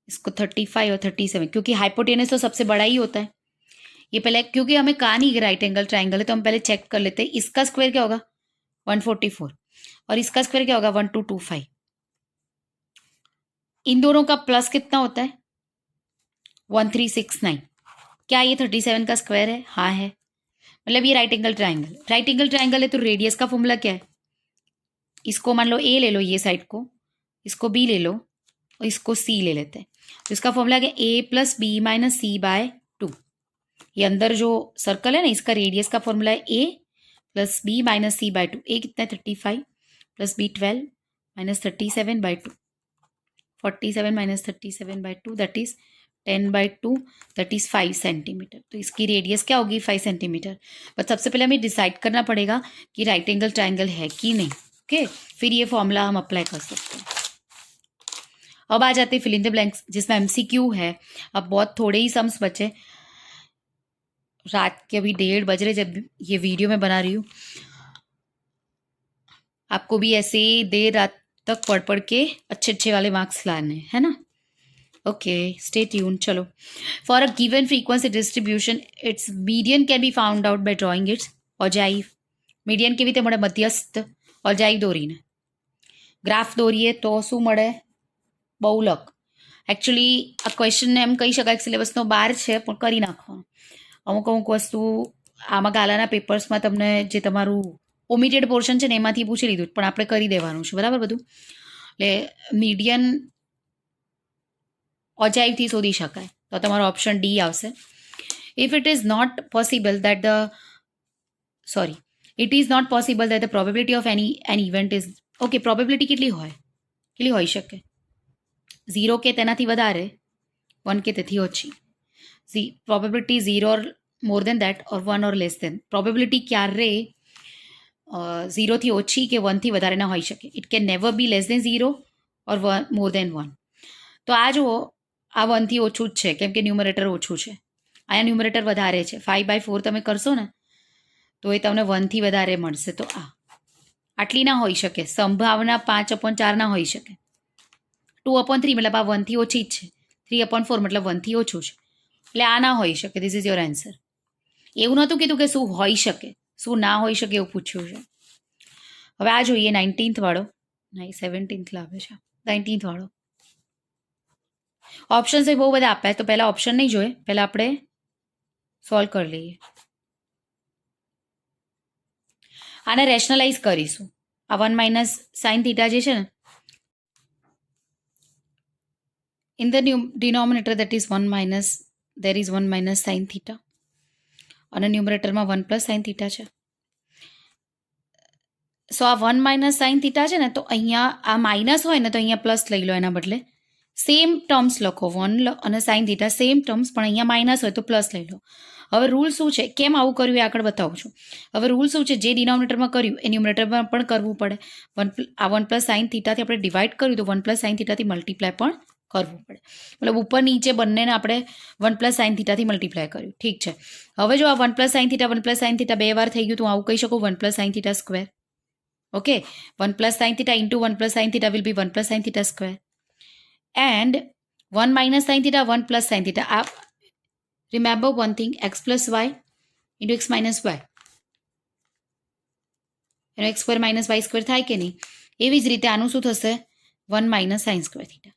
इसको 35 और 37, क्योंकि हाइपोटेनस तो सबसे बड़ा ही होता है. ये पहले क्योंकि हमें कहा नहीं कि राइट एंगल ट्राइंगल है, तो हम पहले चेक कर लेते हैं. इसका स्क्वायर क्या होगा? 144 और इसका स्क्वायर क्या होगा? 1225. इन दोनों का प्लस कितना होता है? 1369. क्या ये 37 का स्क्वायर है? हाँ है. मतलब ये right angle triangle. Right angle triangle है तो रेडियस का फॉर्मूला क्या है? इसको मान लो ए ले लो, ये साइड को, इसको बी ले लो और इसको सी ले लेते हैं. तो इसका फॉर्मूला क्या? ए plus b minus c by 2. ये अंदर जो सर्कल है ना, इसका रेडियस का फॉर्मूला है a plus b minus c by 2. A कितना है? 35 plus b 12 minus 37 by 2. 47 minus 37 by 2 that is 10 by 2 that is 5 centimetre. तो इसकी रेडियस क्या होगी? 5 सेंटीमीटर. बट सबसे पहले हमें डिसाइड करना पड़ेगा कि राइट एंगल ट्राइंगल है कि नहीं. ओके, फिर ये फॉर्मूला हम अप्लाई कर सकते हैं. अब आ जाते हैं फिल इन द ब्लैंक्स, जिसमें एमसीक्यू है. अब बहुत थोड़े ही सम्स बचे. रात के अभी 1:30 बज रहे जब ये वीडियो मैं बना रही हूँ. आपको भी ऐसे देर रात तक पढ़ के अच्छे अच्छे वाले मार्क्स लाने, है ना? Okay, stay tune. चलो. For a given frequency distribution its median can be found out by drawing its ogive. Median કેવી રીતે મળે? મધ્યસ્થ ઓજાઈ દોરીને ગ્રાફ દોરીએ તો શું મળે? બહુલક. એકચ્યુઅલી આ ક્વેશ્ચનને એમ કહી શકાય સિલેબસનો બહાર છે, પણ કરી નાખવાનું. અમુક અમુક વસ્તુ આમાં ગાલાના પેપર્સમાં તમને જે તમારું ઓમિટેડ પોર્શન છે ને એમાંથી પૂછી લીધું, પણ આપણે કરી દેવાનું છે. બરાબર બધું. એટલે મીડિયન ઓજાઈથી શોધી શકાય તો તમારો ઓપ્શન ડી આવશે. If it is not possible that it is not possible that the probability of an event is okay. Probability કેટલી હોય? કેટલી હોઈ શકે? 0 કે તેનાથી વધારે, 1 કે તેથી ઓછી. Probability 0 or more than that or 1 or less than. Probability ક્યારે 0 થી ઓછી કે 1 થી વધારે ના હોઈ શકે. It can never be less than 0 or more than 1. તો આ જુઓ, આ 1 થી ઓછું જ છે, કેમ કે ન્યુમરેટર ઓછું છે. અહીંયા ન્યુમરેટર વધારે છે. 5/4 તમે કરશો ને તો એ તમને 1 થી વધારે મળશે. તો આટલી ના હોઈ શકે. સંભાવના 5/4 ના હોઈ શકે. 2/3 મતલબ આ 1 થી ઓછી જ છે. 3/4 મતલબ 1 થી ઓછું છે. એટલે આ ના હોઈ શકે. This is your answer. એવું નહોતું કીધું કે શું હોઈ શકે, શું ના હોઈ શકે એવું પૂછ્યું છે. હવે આ જોઈએ 19th વાળો. નહીં, 17th લાવે છે. 19th વાળો. ઓપ્શન્સ બહુ બધા આપ્યા, તો પહેલાં ઓપ્શન નહીં જોઈએ, પહેલાં આપણે સોલ્વ કરી લઈએ. આને રેશનલાઇઝ કરીશું. આ 1 - sin થીટા જે છે ને, in the denominator that is 1 - there is 1 - sin theta અને ન્યુમરેટરમાં 1 + sin theta છે. સો આ 1 - sin theta છે ને, તો અહીંયા આ માઇનસ હોય ને તો અહીંયા પ્લસ લઈ લો, એના બદલે સેમ ટર્મ્સ લખો. 1 અને sin theta સેમ ટર્મ્સ, પણ અહીંયા માઇનસ હોય તો પ્લસ લઈ લો. હવે રૂલ શું છે, કેમ આવું કર્યું એ આગળ બતાવું છું. હવે રૂલ શું છે, જે ડિનોમિનેટરમાં કર્યું એ ન્યુમરેટરમાં પણ કરવું પડે. આ 1 + sin થીટાથી આપણે ડિવાઈડ કર્યું તો 1 + sin થીટાથી મલ્ટીપ્લાય પણ કરવું પડે. મતલબ ઉપર નીચે બંનેને આપણે 1 + sin થીટાથી મલ્ટીપ્લાય કર્યું. ઠીક છે. હવે જો આ 1 + sin થીટા 1 + sin થીટા 2 વાર થઈ ગયું તો આવું કહી શકું 1 + sin theta square. Okay, 1 + sin theta into 1 + sin theta will be 1 + sin theta square. And 1 - sin theta 1 + sin theta. Remember one thing, x plus y into x minus y. એનો x square minus y square થાય કે નહીં? એવી જ રીતે આનું શું થશે? 1 - sin સ્ક્વેર થીટા.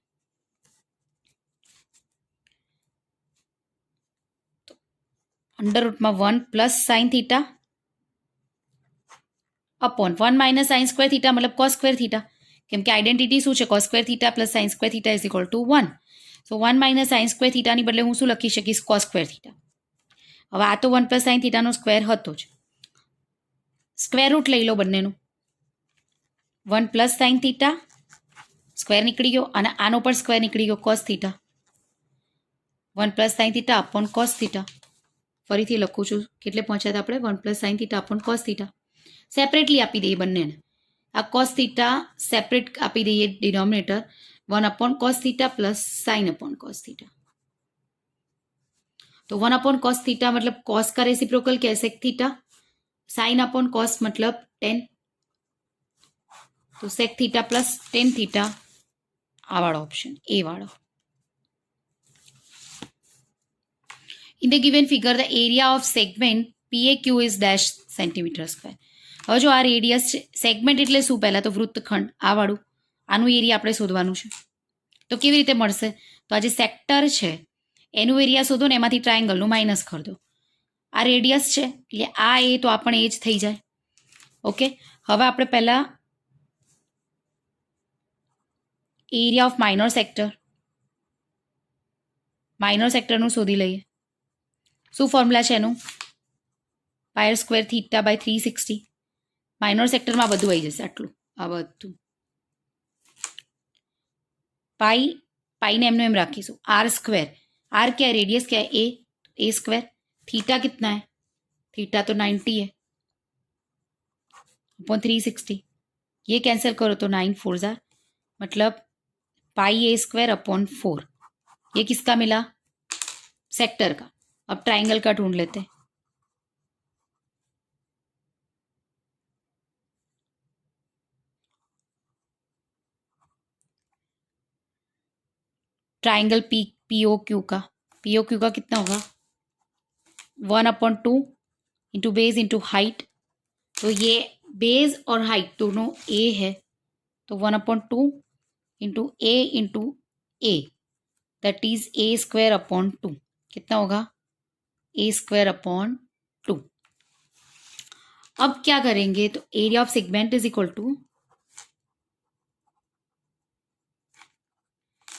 અંડર રૂટમાં 1 + sin theta upon 1 - sin square theta મતલબ cos સ્ક્વેર થીટા. કેમ કે આઈડેન્ટિટી શું છે? cos square theta plus sin square theta is equal to 1. So 1 - sin square થીટાની બદલે હું શું લખી શકીશ? cos square theta. હવે આ તો 1 + sin થીટાનો સ્ક્વેર હતો જ. સ્ક્વેર રૂટ લઈ લો બંનેનું. 1 + sin થીટા સ્ક્વેર નીકળી ગયો અને આનો પણ સ્ક્વેર નીકળી ગયો cos theta. 1 + sin theta upon cos theta. ફરીથી લખું છું, કેટલે પહોંચ્યા હતા આપણે? 1 + sin theta upon cos theta. Separately આપી દઈએ બંનેને. આ cos થીટા સેપરેટ આપી દઈએ denominator. 1 / cos theta plus sin / cos theta. तो 1 / cos थीटा मतलब cos का रेसिप्रोकल क्या है? sec theta. sin / cos मतलब tan. तो sec theta plus tan theta आ वाला ऑप्शन ए वाला. In the given figure the area of segment PAQ is dash centimeter square. હવે જો આ રેડિયસ છે, સેગમેન્ટ એટલે શું? પહેલા તો વૃત્તખંડ આ વાળું, આનું એરિયા આપણે શોધવાનું છે. તો કેવી રીતે મળશે? તો આ જે સેક્ટર છે એનું એરિયા શોધો ને એમાંથી ટ્રાયંગલનું માઇનસ કરી દો. આ રેડિયસ છે એટલે આ એ તો આ પણ એ જ થઈ જાય. ઓકે, હવે આપણે પહેલાં એરિયા ઓફ માઇનોર સેક્ટરનું શોધી લઈએ. શું ફોર્મ્યુલા છે એનું? πr² theta by 360. માઇનોર સેક્ટરમાં બધું આવી જશે આટલું, આ બધું. પાઈને એમનું એમ રાખીશું. r². आर क्या है? रेडियस क्या है? a². थीटा कितना है? थीटा तो 90 है अपॉन 360. ये कैंसिल करो तो 9 4 जार मतलब πa² अपॉन 4. ये किसका मिला? सेक्टर का. अब ट्राइंगल का ढूंढ लेते हैं. ट्राइंगल POQ का. POQ का कितना होगा? 1/2 इंटू बेस इंटू हाइट. तो ये बेस और हाइट दोनों ए है तो 1/2 into A that is a² upon 2. कितना होगा? a² upon 2. अब क्या करेंगे? तो area of segment is equal to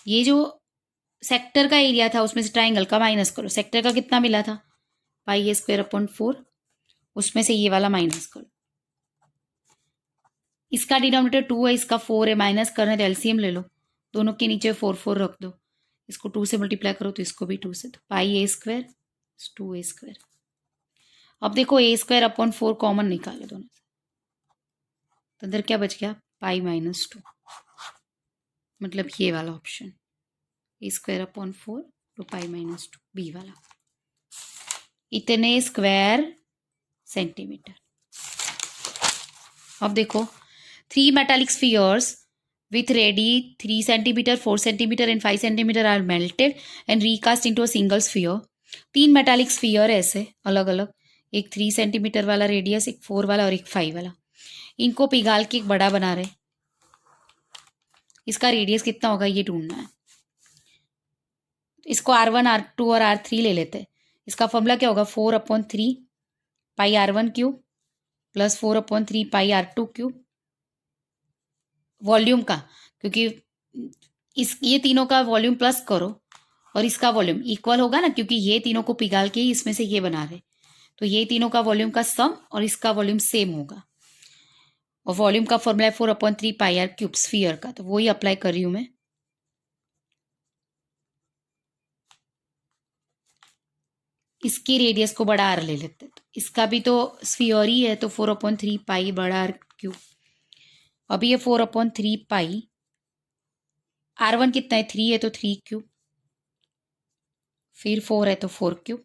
ये जो सेक्टर का एरिया था उसमें से ट्राइंगल का माइनस करो. सेक्टर का कितना मिला था? πa² upon 4. उसमें से ये वाला माइनस करो. इसका डिनोमिनेटर 2 है, इसका 4 है. माइनस करना तो एलसीएम ले लो. दोनों के नीचे 4 4 रख दो. इसको 2 से मल्टीप्लाई करो तो इसको भी 2 से. तो πa² 2a². अब देखो a² अपॉन 4 कॉमन निकालो दोनों से. तो अंदर क्या बच गया? π-2. मतलब ये वाला ऑप्शन a² अपॉन 4 तो π-2 बी वाला. इतने स्क्वायर सेंटीमीटर. अब देखो 3 metallic spheres with radii 3 centimeter, 4 centimeter and 5 centimeter are melted and recast into a single sphere. 3 metallic sphere ऐसे अलग अलग, एक 3 centimeter वाला रेडियस, एक 4 वाला और एक 5 वाला. इनको पिघाल के एक बड़ा बना रहे. इसका रेडियस कितना होगा ये ढूंढना है. इसको R1 R2 और R3 ले लेते हैं. इसका फॉर्मूला क्या होगा? 4/3 πr1³ प्लस 4/3 πr2³ वॉल्यूम का, क्योंकि ये तीनों का वॉल्यूम प्लस करो और इसका वॉल्यूम इक्वल होगा ना, क्योंकि ये तीनों को पिघाल के ही इसमें से ये बना रहे. तो ये तीनों का वॉल्यूम का सम और इसका वॉल्यूम सेम होगा. और वॉल्यूम का फॉर्मूला है 4/3 πr³ स्फीयर का, तो वही अप्लाई कर रही हूँ मैं. इसकी रेडियस को बड़ा आर ले लेते हैं, तो इसका भी तो स्फीयर ही है, तो 4/3 पाई बड़ा आर क्यूब। अभी ये 4/3 पाई, R1 कितना है 3 है तो 3 क्यूब, फिर 4 है तो 4 क्यूब।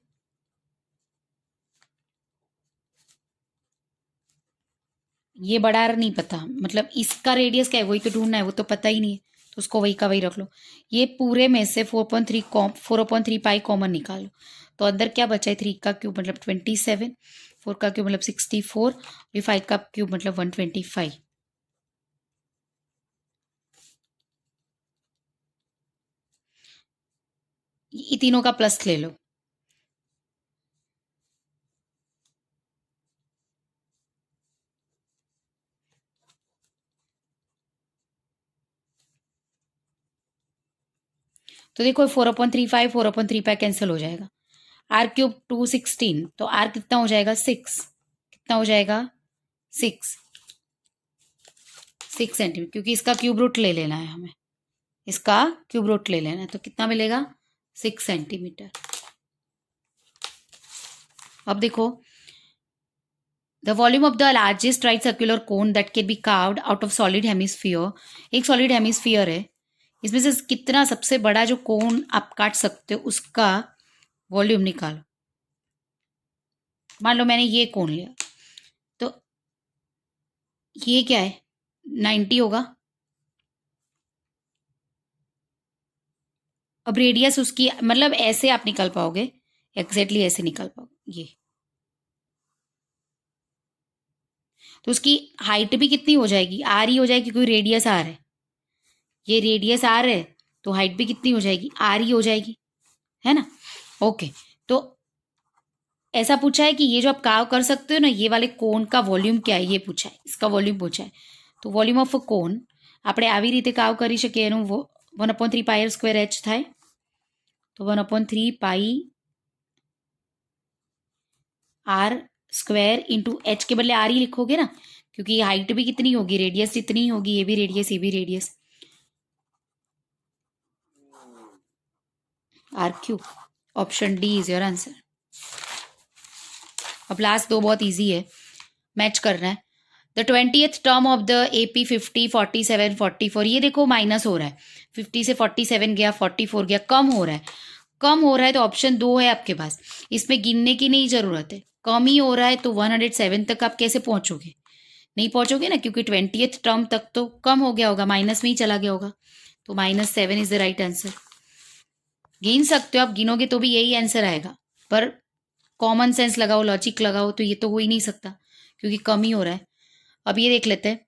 ये बड़ा आर नहीं पता, मतलब इसका रेडियस क्या है वही तो ढूंढना है, वो तो पता ही नहीं है, तो उसको वही का वही रख लो। ये पूरे में से 4/3 पाई कॉमन निकालो, तो अंदर क्या बचा है 3 का क्यूब मतलब 27, 4 का क्यूब मतलब 64, ये 5 का क्यूब मतलब 125। ये तीनों का प्लस ले लो। तो देखो 4/3 4/3 कैंसिल हो जाएगा, आर क्यूब 216, तो आर कितना हो जाएगा 6, कितना हो जाएगा 6 सेंटीमीटर, क्योंकि इसका क्यूब रूट ले लेना है हमें, इसका क्यूब रूट ले लेना है, तो कितना मिलेगा 6 सेंटीमीटर। अब देखो, the volume of the largest right circular cone that can be carved out of solid hemisphere, एक सॉलिड हेमिस्फीयर है, इसमें से कितना सबसे बड़ा जो कोन आप काट सकते हो उसका वॉल्यूम निकालो। मान लो मैंने ये कोन लिया, तो ये क्या है 90 होगा। अब रेडियस उसकी, मतलब ऐसे आप निकाल पाओगे, एग्जैक्टली ऐसे निकाल पाओगे ये, तो उसकी हाइट भी कितनी हो जाएगी, आर ही हो जाएगी, क्योंकि रेडियस आर है, ये रेडियस आर है, तो हाइट भी कितनी हो जाएगी आर ही हो जाएगी, है ना। ओके, तो ऐसा पूछा है कि ये जो आप काव कर सकते हो ना, ये वाले कोन का वॉल्यूम क्या है ये पूछा है, इसका वॉल्यूम पूछा है, તો વોલ્યુમ ઓફ અ કોન આપણે આવી રીતે કાવ કરી શકીએ, એનું 1/3 પાઈ આર સ્ક્વેર એચ થાય, તો 1/3 પાઈ आर स्क्वायर इंटू एच के बदले आर ही लिखोगे ना, क्योंकि हाइट भी कितनी होगी, रेडियस जितनी होगी, ये भी रेडियस ये भी radius, r cube. Option D is your answer. अब लास्ट दो बहुत इजी है, मैच करना है। The 20th term of the AP 50 47 44, ये देखो माइनस हो रहा है, 50 से 47 गया, 44 गया, कम हो रहा है, कम हो रहा है, तो ऑप्शन 2 है आपके पास, इसमें गिनने की नहीं जरूरत है, कम ही हो रहा है, तो 107 तक आप कैसे पहुंचोगे, नहीं पहुंचोगे ना, क्योंकि 20th टर्म तक तो कम हो गया होगा, माइनस में ही चला गया होगा, तो -7 इज द राइट आंसर। गिन सकते हो आप, गिनोगे तो भी यही आंसर आएगा, पर कॉमन सेंस लगाओ, लॉजिक लगाओ, तो ये तो हो ही नहीं सकता, क्योंकि कम ही हो रहा है। अब ये देख लेते हैं,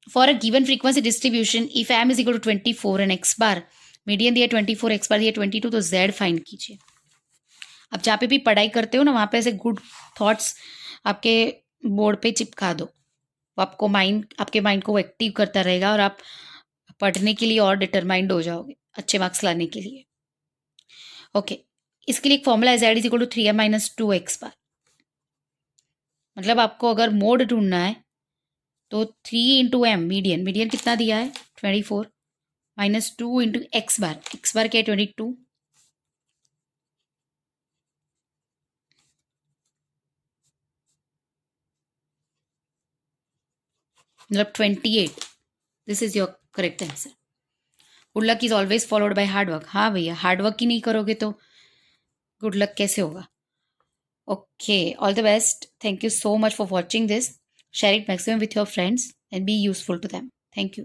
for a given frequency distribution if m is equal to 24 and x bar, median दिया 24, एक्स बार दिया 22, तो जेड फाइंड कीजिए। अब जहाँ पे भी पढ़ाई करते हो ना, वहाँ पे ऐसे गुड थॉट्स आपके बोर्ड पे चिपका दो, आपको आपके माइंड को एक्टिव करता रहेगा, और आप पढ़ने के लिए और डिटरमाइंड हो जाओगे अच्छे मार्क्स लाने के लिए। ओके, इसके लिए एक फॉर्मूला है, z is equal to 3m minus 2x bar, मतलब आपको अगर मोड ढूंढना है तो 3 इंटू एम, मीडियन, मीडियन कितना दिया है 24, माइनस 2 इंटू एक्स बार, एक्स बार क्या है 22, मतलब 28। This is your correct answer. Good luck is always followed by hard work. हाँ भैया, हार्ड वर्क ही नहीं करोगे तो गुड लक कैसे होगा। Okay, all the best, thank you so much for watching this. Share it maximum with your friends and be useful to them. Thank you.